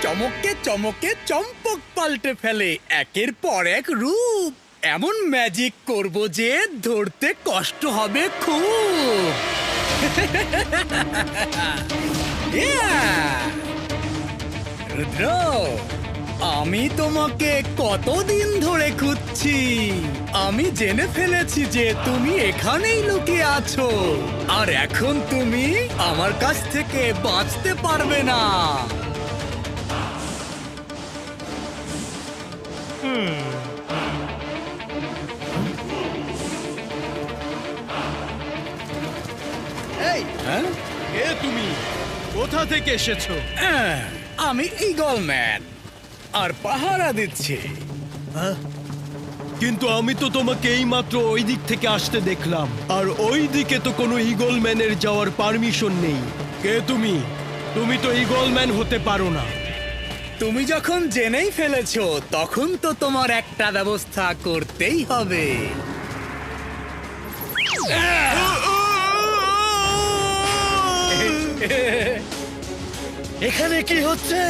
চমকে চমকে চম্পক পাল্টে ফেলে, একের পর এক রূপ। এমন ম্যাজিক করব যে ধরতে কষ্ট হবে খুব। রুদ্র, আমি তোমাকে কতদিন ধরে খুঁজছি। আমি জেনে ফেলেছি যে তুমি এখানেই লুকিয়ে আছো, আর এখন তুমি আমার কাছ থেকে বাঁচতে পারবে না। এই, কে তুমি? কোথা থেকে এসেছো? আমি ঈগল ম্যান, আর পাহারা দিচ্ছি। কিন্তু আমি তো তোমাকে এইমাত্র ওই দিক থেকে আসতে দেখলাম, আর ওই দিকে তো কোনো ঈগল ম্যানের যাওয়ার পারমিশন নেই। কে তুমি? তুমি তো ঈগল ম্যান হতে পারো না। তুমি যখন জেনেই ফেলেছো, তখন তো তোমার একটা ব্যবস্থা করতেই হবে। এখানে কি হচ্ছে?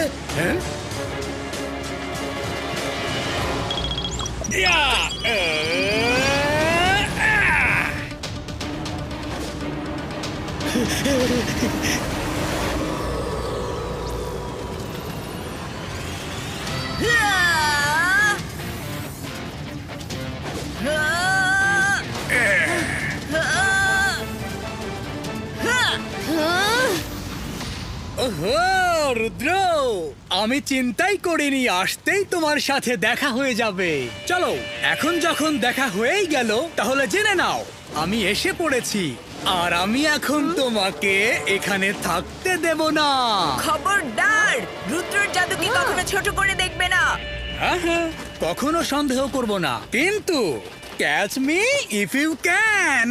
ওহো রুদ্র, আমি চিন্তাই করিনি আসতেই তোমার সাথে দেখা হয়ে যাবে। চলো, এখন যখন দেখা হয়েই গেল, তাহলে জেনে নাও আমি এসে পড়েছি, আর আমি এখন তোমাকে এখানে থাকতে দেব না। খবরদার, রুদ্রর জাদুকে কখনো ছোট করে দেখবে না। হ্যাঁ, কখনো সন্দেহ করব না, কিন্তু catch me if you can.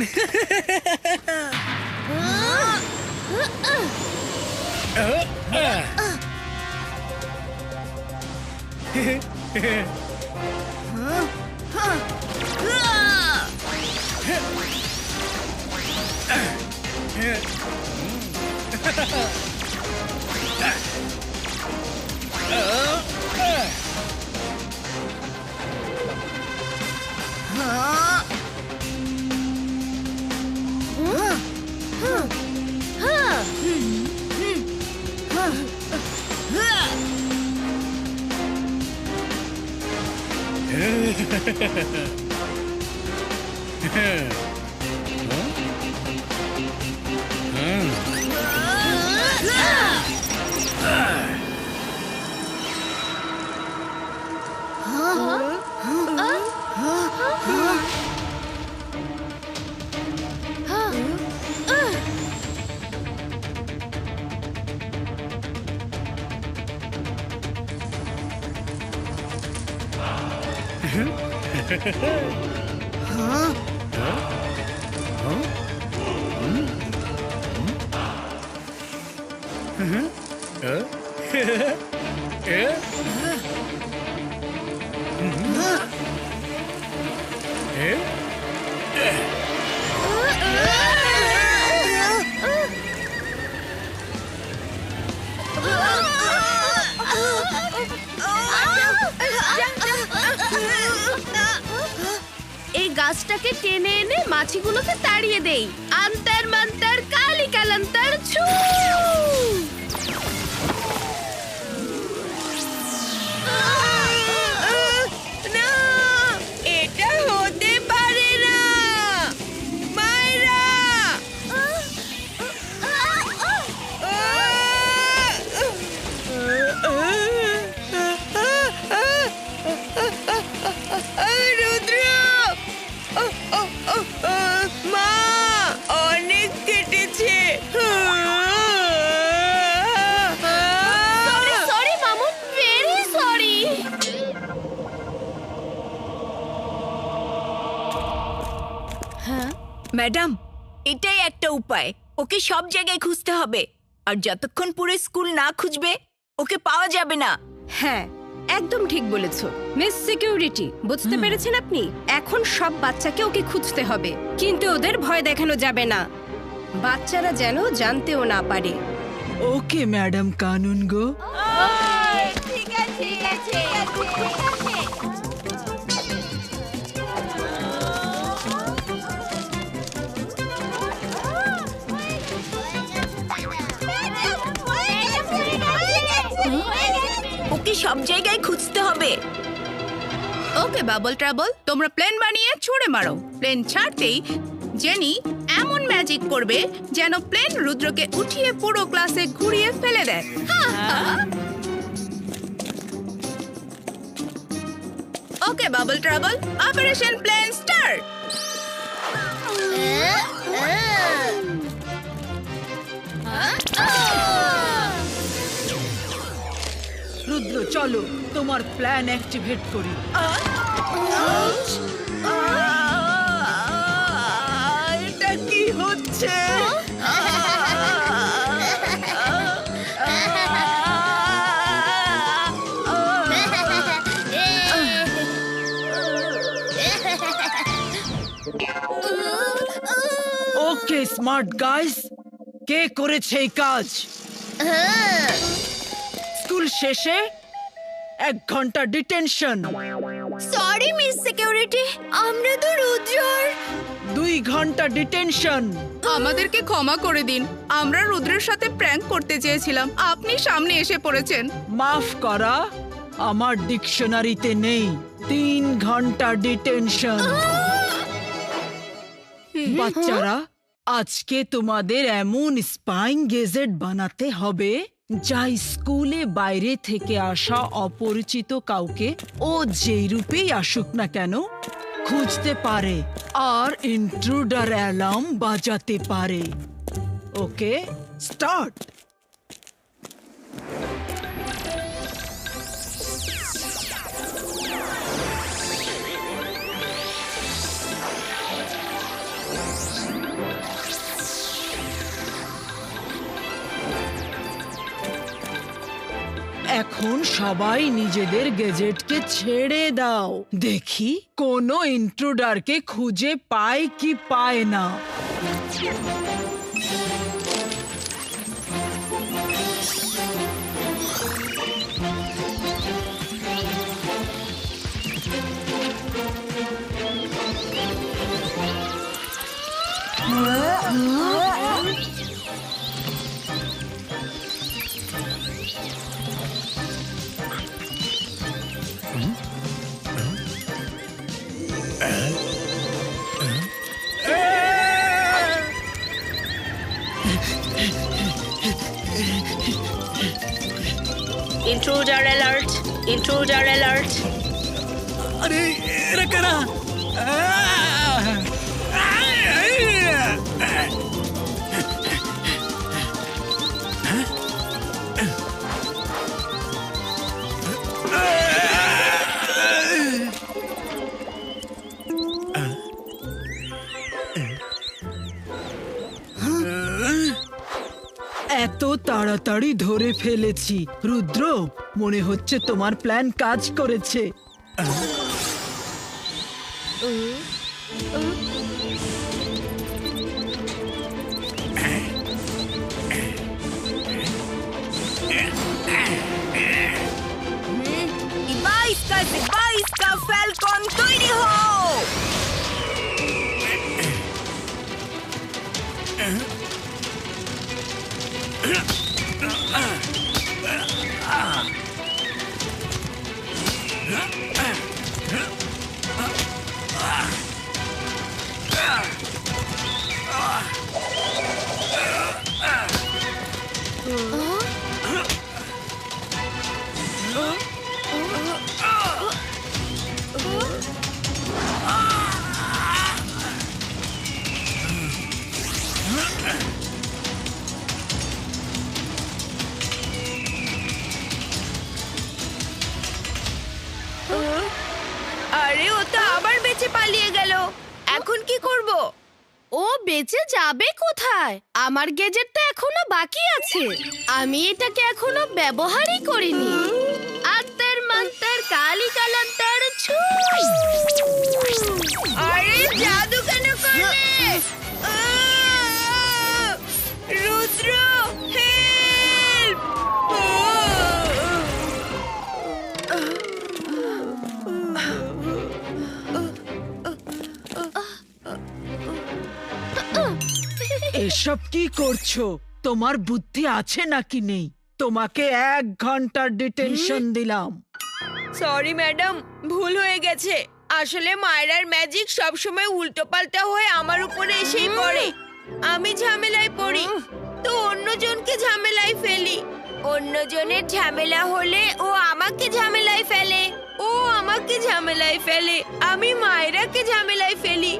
এই গাছটাকে টেনে এনে মাছিগুলোকে তাড়িয়ে দেই। আন্তর মন্তর কালি কালান্তর ছু। না, এটা হতে পারে না। মায়েরা, রুদ্র, মা, অনেক কেটেছে। Sorry Mamun, very sorry. Madam, এটাই একটা উপায়। ওকে সব জায়গায় খুঁজতে হবে, আর যতক্ষণ পুরো স্কুল না খুঁজবে ওকে পাওয়া যাবে না। হ্যাঁ, একদম ঠিক বলেছো মিস সিকিউরিটি। বুঝতে পেরেছেন আপনি? এখন সব বাচ্চাকে ওকে খুঁজতে হবে, কিন্তু ওদের ভয় দেখানো যাবে না। বাচ্চারা যেন জানতেও না পারে। ওকে ম্যাডাম কানুন গো। ওকে সব জায়গায় খুঁজতে হবে। ওকে বাবল ট্রাবল, তোমরা প্লেন বানিয়ে ছুড়ে মারো। প্লেন ছাড়তেই জেনি এমন ম্যাজিক করবে যেন প্লেন রুদ্রকে উঠিয়ে পুরো ক্লাসে ঘুরিয়ে ফেলে দেয়। Okay bubble trouble, operation plane start. Rudra চলো তোমার প্ল্যান অ্যাক্টিভেট করি। এটা কি হচ্ছে? ওকে স্মার্ট গাইস, কে করেছে এই কাজ? স্কুল শেষে 1 ঘন্টা ডিটেনশন। সরি মিস সিকিউরিটি, আমরা তো রুদ্রর। 2 ঘন্টা ডিটেনশন। আমাদেরকে ক্ষমা করে দিন, আমরা রুদ্রের সাথে প্র্যাঙ্ক করতে চেয়েছিলাম, আপনি সামনে এসে পড়েছেন। মাফ করা, আমার ডিকশনারিতে নেই। 3 ঘন্টা ডিটেনশন। বাচ্চারা, আজকে তোমাদের এমন স্পাইং গেজেট বানাতে হবে যা স্কুলে বাইরে থেকে আসা অপরিচিত কাউকে ও যেই রূপেই আসুক না কেন খুঁজতে পারে আর ইন্ট্রুডার অ্যালার্ম বাজাতে পারে। ওকে, স্টার্ট। এখন সবাই নিজেদের গেজেটকে ছেড়ে দাও, দেখি কোনো ইন্ট্রুডারকে খুঁজে পায় কি পায় না। Intruder alert, intruder alert. আরে এরা কারা? এত তাড়াতাড়ি ধরে ফেলেছি। রুদ্র, মনে হচ্ছে তোমার প্ল্যান কাজ করেছে। ইবাইস্কা ফ্যালকন তৈরি হও। আরে ও তো আবার বেঁচে পালিয়ে গেল। এখন কি করব? ও বেঁচে যাবে কোথায়? আমার গেজেট তো এখনো বাকি আছে। আমি এটাকে এখনো ব্যবহারই করিনি। আন্তর মন্তর কালি কালান্তর ছু। আরে জাদু কেন করলে? রুদ্র, হেল্প! এসব কি করছো? তোমার বুদ্ধি আছে নাকি নেই? তোমাকে 1 ঘন্টার ডিটেনশন দিলাম। সরি ম্যাডাম, ভুল হয়ে গেছে। আসলে মায়রার ম্যাজিক সবসময় উল্টোপাল্টা হয়ে আমার উপরে এসেই পড়ে। আমি ঝামেলায় পড়ি তো অন্যজনকে ঝামেলায় ফেলি। অন্যজনের ঝামেলা হলে ও আমাকে ঝামেলায় ফেলে। ও আমাকে ঝামেলায় ফেলে, আমি মায়রাকে ঝামেলায় ফেলি।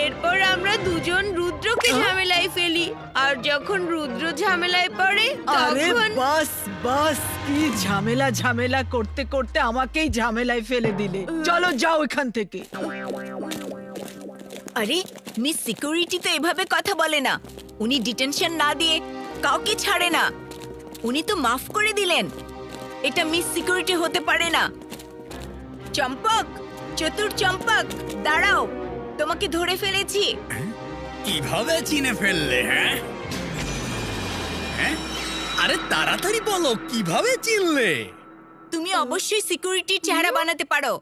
এরপর আমরা দুজন রুদ্রকে ঝামেলায় ফেলি। আর যখন রুদ্র ঝামেলায় পড়ে আরে তখন বাস বাস, কি ঝামেলা ঝামেলা করতে করতে আমাকেই ঝামেলায় ফেলে দিলে। চলো যাও এখান থেকে। আরে মিস সিকিউরিটি তো এভাবে কথা বলে না। উনি ডিটেনশন না দিয়ে কাউকে ছাড়ে না। উনি তো মাফ করে দিলেন। এটা মিস সিকিউরিটি হতে পারে না। চম্পক, চতুর চম্পক, দাঁড়াও, তোমাকে ধরে ফেলেছি। কিভাবে চিনে ফেললে? হ্যাঁ হ্যাঁ, আরে তাড়াতাড়ি বলো, কিভাবে চিনলে? তুমি অবশ্যই সিকিউরিটির চেহারা বানাতে পারো,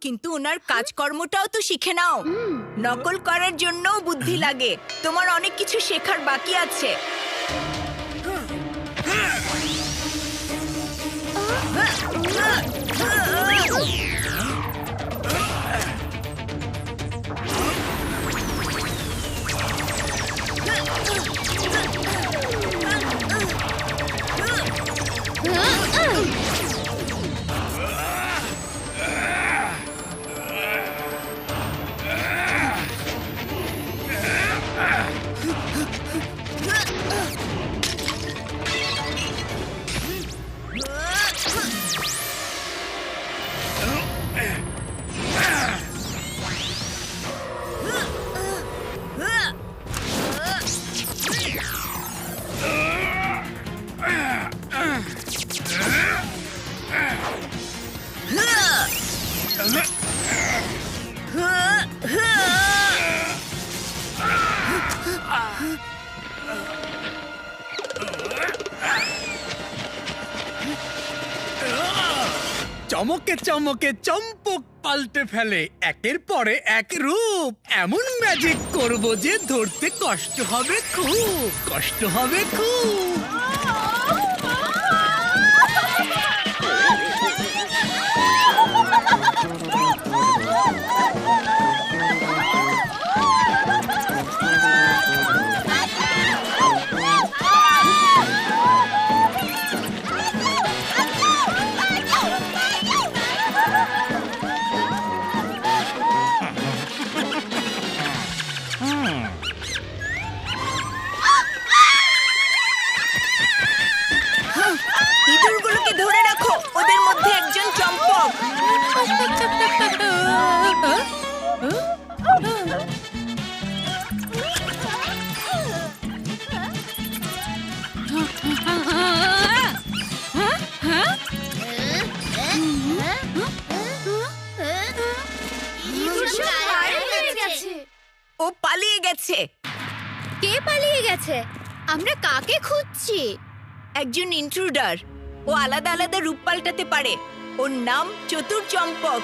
কিন্তু ওনার কাজকর্মটাও তো শিখে নাও। নকল করার জন্যও বুদ্ধি লাগে। তোমার অনেক কিছু শেখার বাকি আছে। চমকে চমকে চম্পক পাল্টে ফেলে, একের পরে এক রূপ। এমন ম্যাজিক করব যে ধরতে কষ্ট হবে খুব, কষ্ট হবে খুব। ইঁদুরগুলোকে ধরে রাখো, ওদের মধ্যে একজন চম্পক। ও পালিয়ে গেছে। কে পালিয়ে গেছে? আমরা কাকে খুঁজছি? একজন ইন্ট্রুডার। ও আলাদা আলাদা রূপ পাল্টাতে পারে। ওর নাম চতুর চম্পক।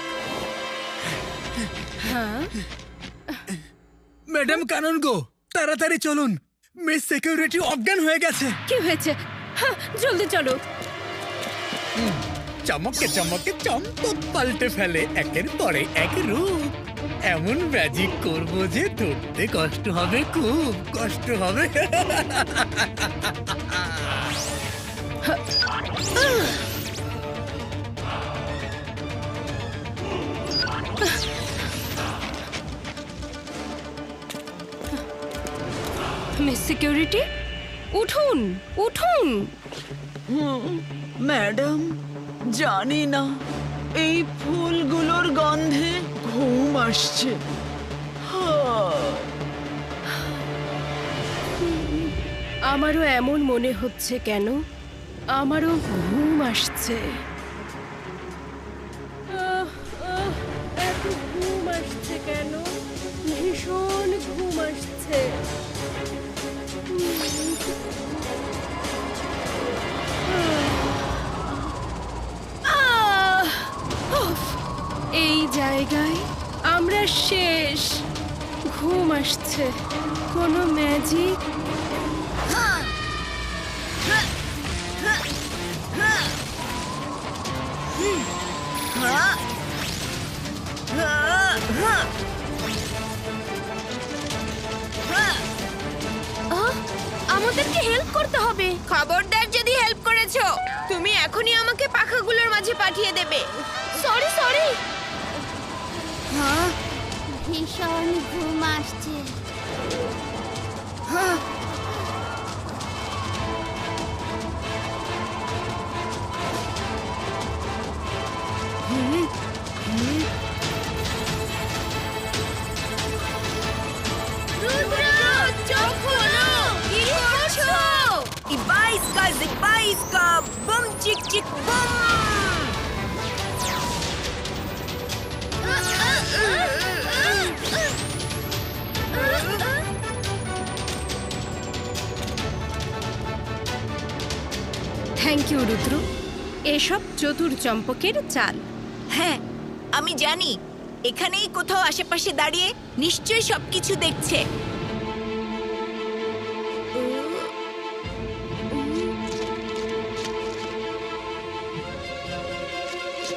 ম্যাডাম কানন গো, তাড়াতাড়ি চলুন, মিস সিকিউরিটি অজ্ঞান হয়ে গেছে। কি হয়েছে? হ্যাঁ, জলদি চলো। চমকে চমকে চম্পক পাল্টে ফেলে, একের পরে এক রূপ। এমন ম্যাজিক করব যে ধরতে কষ্ট হবে খুব, কষ্ট হবে। মিস সিকিউরিটি, উঠুন উঠুন। ম্যাডাম, জানি না, এই ফুলগুলোর গন্ধে ঘুম আসছে। আমারও এমন মনে হচ্ছে কেন? আমারও ঘুম আসছে। এত ঘুম আসছে কেন? ভীষণ ঘুম আসছে। এই জায়গায় আমরা শেষ। ঘুম আসছে। কোনো ম্যাজিক? আমাদেরকে হেল্প করতে হবে। খবরদার যদি হেল্প করেছো, তুমি এখনই আমাকে পাখাগুলোর মাঝে পাঠিয়ে দেবে। Sorry sorry. ভীষণ ঘুম আসছে। চোখ খোলো। কি করছো? ইবাইস্কা বুম চিক চিক বুম। Thank you Rudra. এসব চতুর চম্পকের চাল। হ্যাঁ, আমি জানি। এখানেই কোথাও আশেপাশে দাঁড়িয়ে নিশ্চয়ই সবকিছু দেখছে।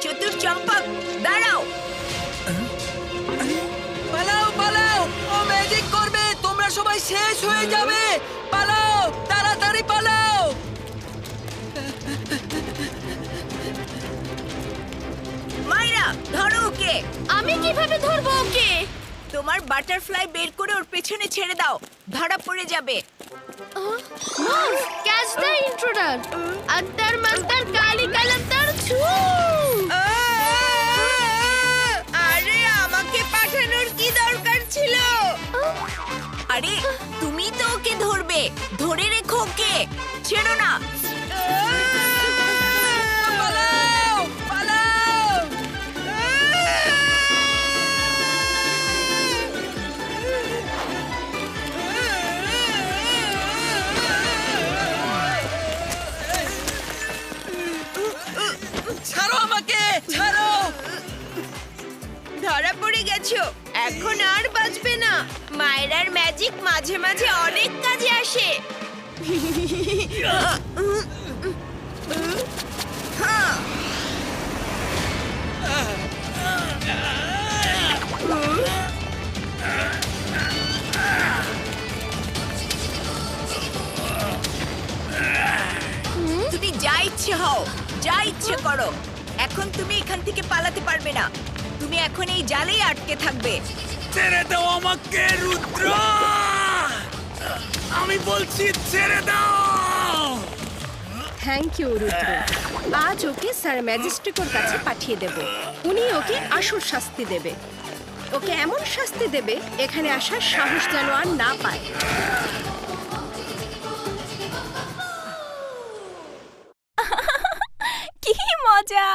চতুর চম্পক, দাঁড়াও। পালাও পালাও, ও ম্যাজিক করবে, তোমরা সবাই শেষ হয়ে যাবে। পালাও, তাড়াতাড়ি পালাও। মাইরা, ধরো ওকে। আমি কিভাবে ধরবো ওকে? তোমার বাটারফ্লাই বের করে ওর পেছনে ছেড়ে দাও, ধরা পড়ে যাবে। Catch the intruder. আত্তার মাত্তার কালি কালান্তার ছু। আরে আমাকে পাঠানোর কি দরকার ছিল? আরে তুমি তো ওকে ধরবে, ধরে রেখো ওকে, ছেড়ো না। পালাও পালাও। ছাড়ো আমাকে, ছাড়ো। ধরা পড়ে গেছো, এখন আর বাঁচবে না। মায়েরার ম্যাজিক মাঝে মাঝে অনেক কাজে আসে। তুমি যা ইচ্ছে হও, যা ইচ্ছে করো, এখন তুমি এখান থেকে পালাতে পারবে না। তুমি এখন এই জালেই আটকে থাকবে। ছেড়ে দাও আমাকে রুদ্র, আমি বলছি ছেড়ে দাও। থ্যাংক ইউ রুদ্র। আজ ওকে স্যার ম্যাজিস্ট্রেটের কাছে পাঠিয়ে দেব। উনি ওকে আসল শাস্তি দেবে। ওকে এমন শাস্তি দেবে এখানে আসার সাহস যেন আর না পায়। কি মজা!